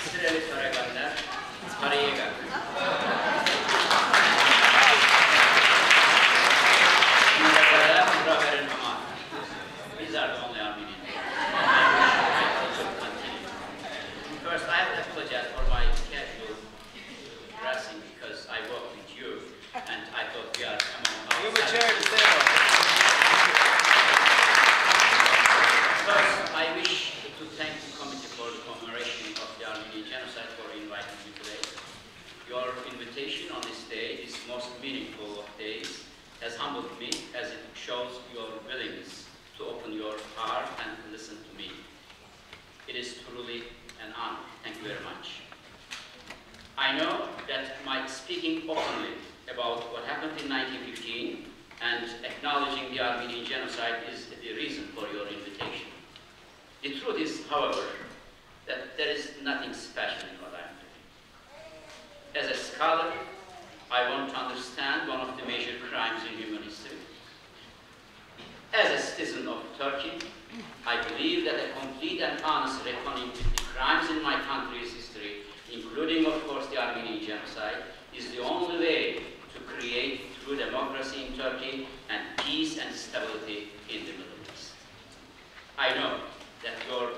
Sıreli Toraganlar, Parayega. These are the only Armenian. First, I have to apologize for my casual dressing because I work with you, and I thought we are among our. Give a chair to stay on. First, I wish to thank the Committee for the Commemoration of the Armenian Genocide for inviting me today. Your invitation on this day, this most meaningful of days, has humbled me as it shows your willingness to open your heart and listen to me. It is truly an honor. Thank you very much. I know that my speaking openly about what happened in 1915 and acknowledging the Armenian genocide is the reason for your invitation. The truth is, however, that there is nothing special in what I am doing. As a scholar, I want to understand one of the major crimes in human history. As a citizen of Turkey, I believe that a complete and honest reckoning with the crimes in my country's history, including, of course, the Armenian genocide, is the only way to create true democracy in Turkey and peace and stability in the Middle East. I know that your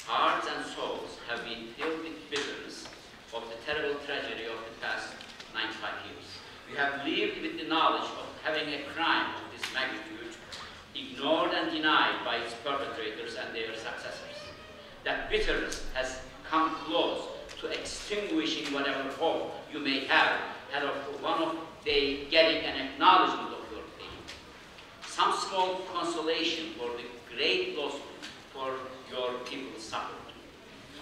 hearts and souls have been filled with bitterness of the terrible tragedy of the past 95 years. You have lived with the knowledge of having a crime of this magnitude ignored and denied by its perpetrators and their successors. That bitterness has come close to extinguishing whatever hope you may have had of one of day getting an acknowledgement of your pain. Some small consolation for the great loss for your people suffered.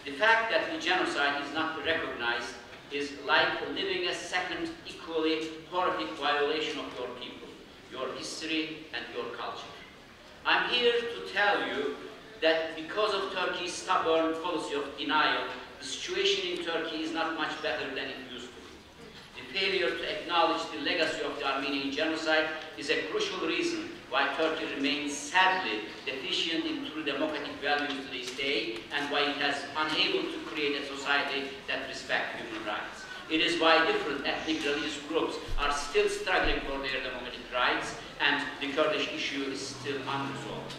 The fact that the genocide is not recognized is like living a second equally horrific violation of your people, your history and your culture. I'm here to tell you that because of Turkey's stubborn policy of denial, the situation in Turkey is not much better than it used to be. The failure to acknowledge the legacy of the Armenian genocide is a crucial reason why Turkey remains sadly deficient in true democratic values to this day and why it has unable to create a society that respects human rights. It is why different ethnic religious groups are still struggling for their democratic rights and the Kurdish issue is still unresolved.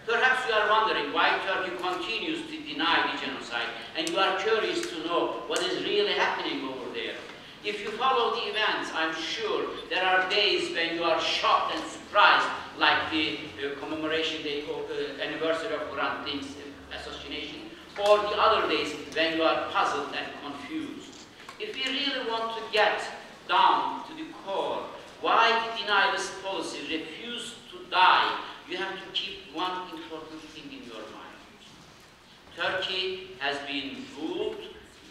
Perhaps you are wondering why Turkey continues to deny the genocide and you are curious to know what is really happening over there. If you follow the events, I'm sure there are days when you are shocked and surprised, like the commemoration day anniversary of Hrant Dink's assassination, or the other days when you are puzzled and confused. If we really want to get down to the core, why the denialist policy refused to die, you have to keep one important thing in your mind. Turkey has been ruled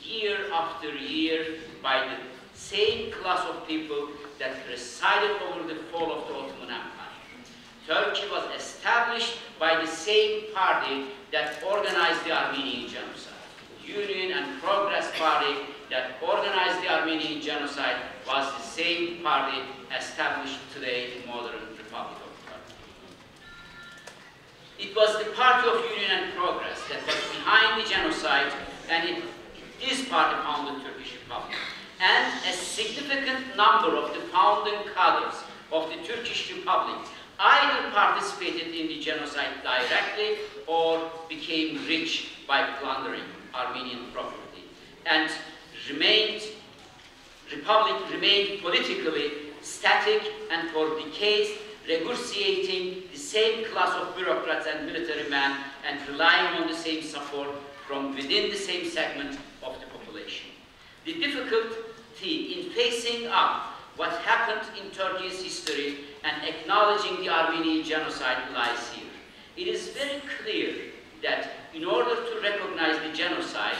year after year by the same class of people that presided over the fall of the Ottoman Empire. Turkey was established by the same party that organized the Armenian genocide. Union and Progress Party that organized the Armenian genocide was the same party established today in modern Republic of Turkey. It was the Party of Union and Progress that was behind the genocide, and this party founded the Turkish Republic. And a significant number of the founding cadres of the Turkish Republic either participated in the genocide directly or became rich by plundering Armenian property. And Republic remained politically static and for decades negotiating the same class of bureaucrats and military men and relying on the same support from within the same segment of the population. The difficulty in facing up what happened in Turkey's history and acknowledging the Armenian genocide lies here. It is very clear that in order to recognize the genocide,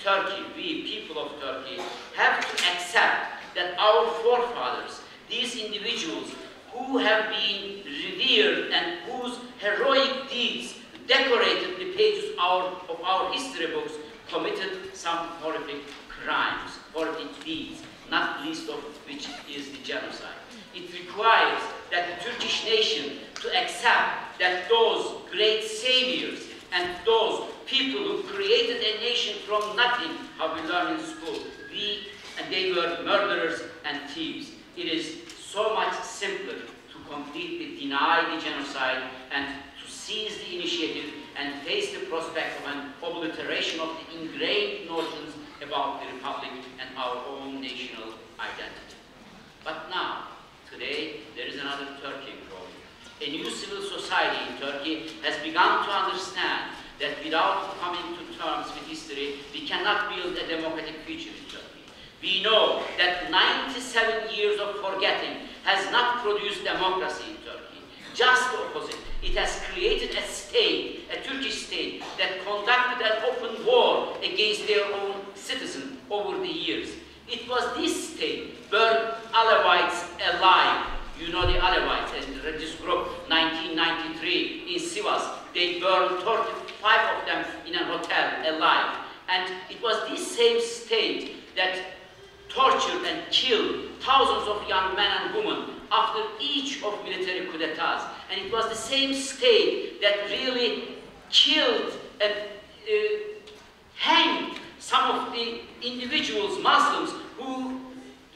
Turkey, we people of Turkey, have to accept that our forefathers, these individuals who have been revered and whose heroic deeds decorated the pages of our history books, committed some horrific crimes, horrific deeds, not least of which is the genocide. It requires that the Turkish nation to accept that those great saviors and those people who created a nation from nothing, how we learn in school, and they were murderers and thieves. It is so much simpler to completely deny the genocide and to seize the initiative and face the prospect of an obliteration of the ingrained notions about the Republic and our own national identity. But now, today, there is another Turkey growing. A new civil society in Turkey has begun to understand that without coming to terms with history, we cannot build a democratic future in Turkey. We know that 97 years of forgetting has not produced democracy in Turkey. Just the opposite. It has created a state, a Turkish state, that conducted an open war against their own citizens over the years. It was this state burned Alevites alive. You know the Alevites, and this group, 1993 in Sivas, they burned 35 of them in a hotel alive. And it was this same state that tortured and killed thousands of young men and women after each of military coup d'etats. And it was the same state that really killed and hanged some of the individuals, Muslims, who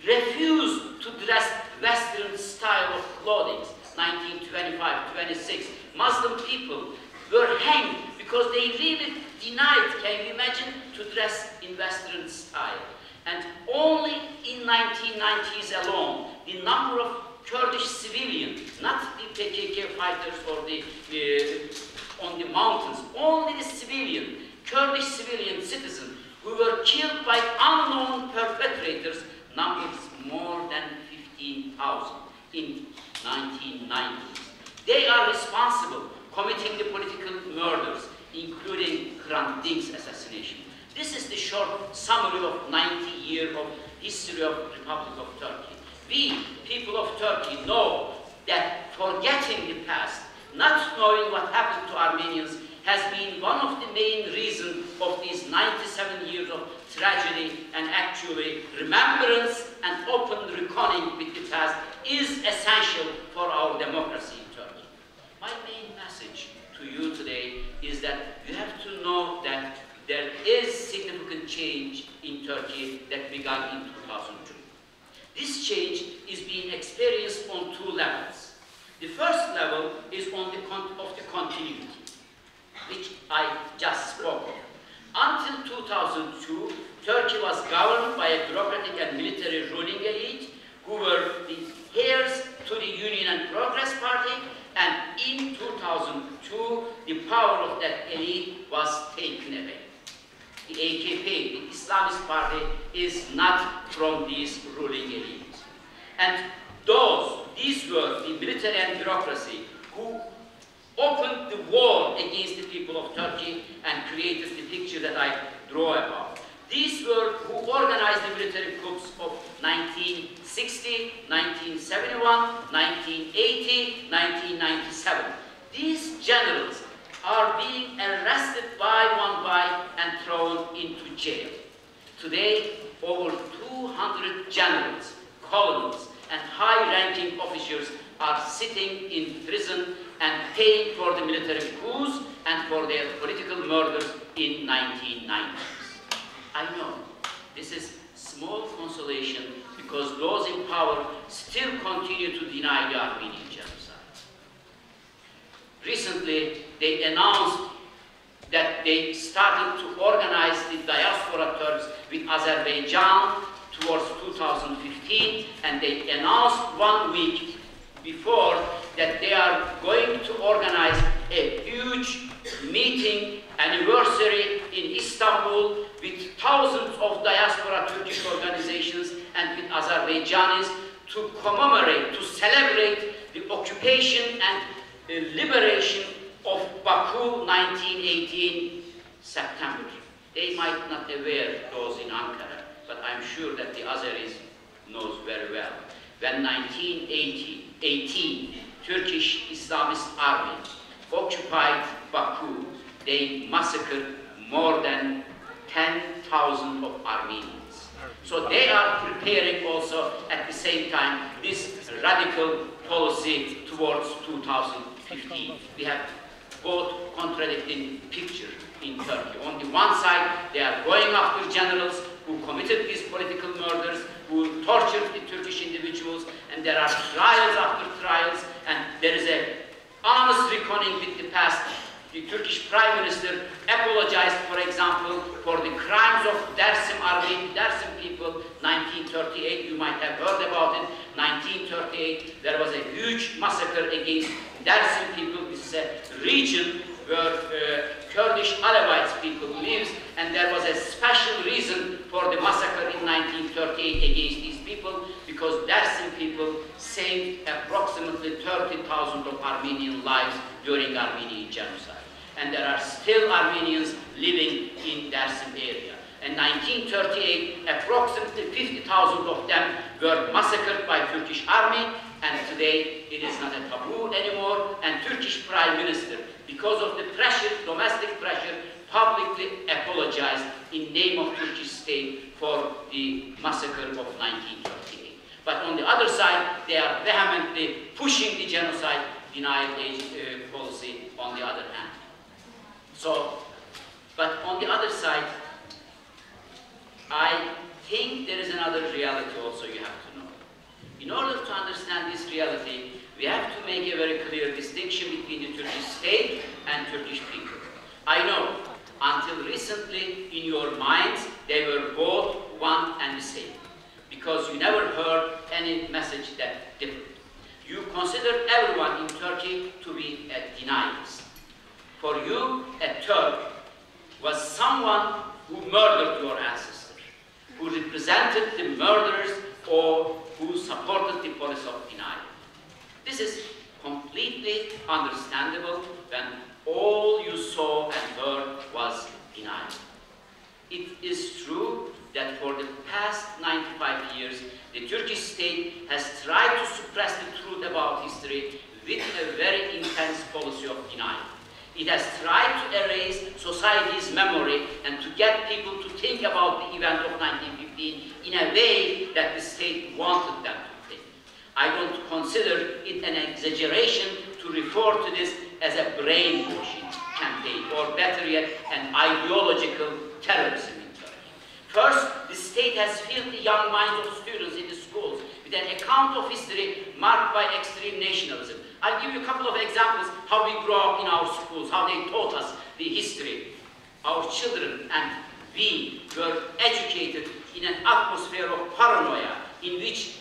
refused to dress Western style of clothing. 1925, 26, Muslim people were hanged because they really denied, can you imagine, to dress in Western style. And only in 1990s alone, the number of Kurdish civilians, not the PKK fighters or the on the mountains, only the civilian, Kurdish civilian citizens who were killed by unknown perpetrators numbers more than 15,000 in 1990s. They are responsible committing the political murders, including Hrant Dink's assassination. This is the short summary of 90 years of history of the Republic of Turkey. We, people of Turkey, know that forgetting the past, not knowing what happened to Armenians, has been one of the main reasons of these 97 years of tragedy, and actually remembrance and open reckoning with the past is essential for our democracy in Turkey. My main message to you today is that you have to know that there is significant change in Turkey that began in 2002. This change is being experienced on two levels. The first level is on the continuity, which I just spoke of. Until 2002, Turkey was governed by a bureaucratic and military ruling elite who were the heirs to the Union and Progress Party, and in 2002, the power of that elite was taken away. The AKP, the Islamist party, is not from these ruling elites. And these were the military and bureaucracy who opened the war against the people of Turkey and created the picture that I draw about. These were who organized the military coups of 1960, 1971, 1980, 1997. These generals are being arrested one by and thrown into jail. Today, over 200 generals, colonels, and high-ranking officers are sitting in prison and paying for the military coups and for their political murders in 1990s. I know this is small consolation because those in power still continue to deny the Armenian genocide. Recently, they announced that they started to organize the diaspora Turks with Azerbaijan towards 2015, and they announced 1 week before that they are going to organize a huge meeting anniversary in Istanbul with thousands of diaspora Turkish organizations and with Azerbaijanis to commemorate, to celebrate the occupation and the liberation of Baku 1918 September. They might not be aware, those in Ankara, but I'm sure that the Azeris knows very well. When 1918 Turkish Islamist army occupied Baku, they massacred more than 10,000 of Armenians. So they are preparing also at the same time this radical policy towards 2015. We have both contradicting picture in Turkey. On the one side, they are going after generals who committed these political murders, who tortured the Turkish individuals, and there are trials after trials, and there is a honest reckoning with the past. The Turkish Prime Minister apologized, for example, for the crimes of Dersim Army, Dersim people, 1938, you might have heard about it, 1938, there was a huge massacre against Dersim people. This is a region where Kurdish Alevites people lives, and there was a special reason for the massacre in 1938 against these people, because Dersim people saved approximately 30,000 of Armenian lives during Armenian genocide. And there are still Armenians living in Dersim area. In 1938, approximately 50,000 of them were massacred by Turkish army, and today it is not a taboo anymore, and Turkish Prime Minister, because of the pressure, domestic pressure, publicly apologized in name of Turkish state for the massacre of 1938. But on the other side, they are vehemently pushing the genocide denial policy on the other hand. So, but on the other side, I think there is another reality also you have to know. In order to understand this reality, we have to make a very clear distinction between the Turkish state and Turkish people. I know, until recently, in your minds, they were both one and the same, because you never heard any message that different. You consider everyone in Turkey to be a denialist. For you, a Turk was someone who murdered your ancestors, who represented the murderers, or who supported the policy of denial. This is completely understandable when all you saw and heard was denial. It is true that for the past 95 years, the Turkish state has tried to suppress the truth about history with a very intense policy of denial. It has tried to erase society's memory and to get people to think about the event of 1915 in a way that the state wanted them to think. I don't consider it an exaggeration to refer to this as a brainwashing campaign, or better yet, an ideological terrorism in Turkey. First, the state has filled the young minds of students in the schools with an account of history marked by extreme nationalism. I'll give you a couple of examples how we grew up in our schools, how they taught us the history. Our children and we were educated in an atmosphere of paranoia in which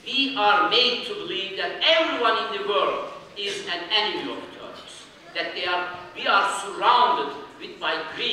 we are made to believe that everyone in the world is an enemy of Turks, that we are surrounded by greed.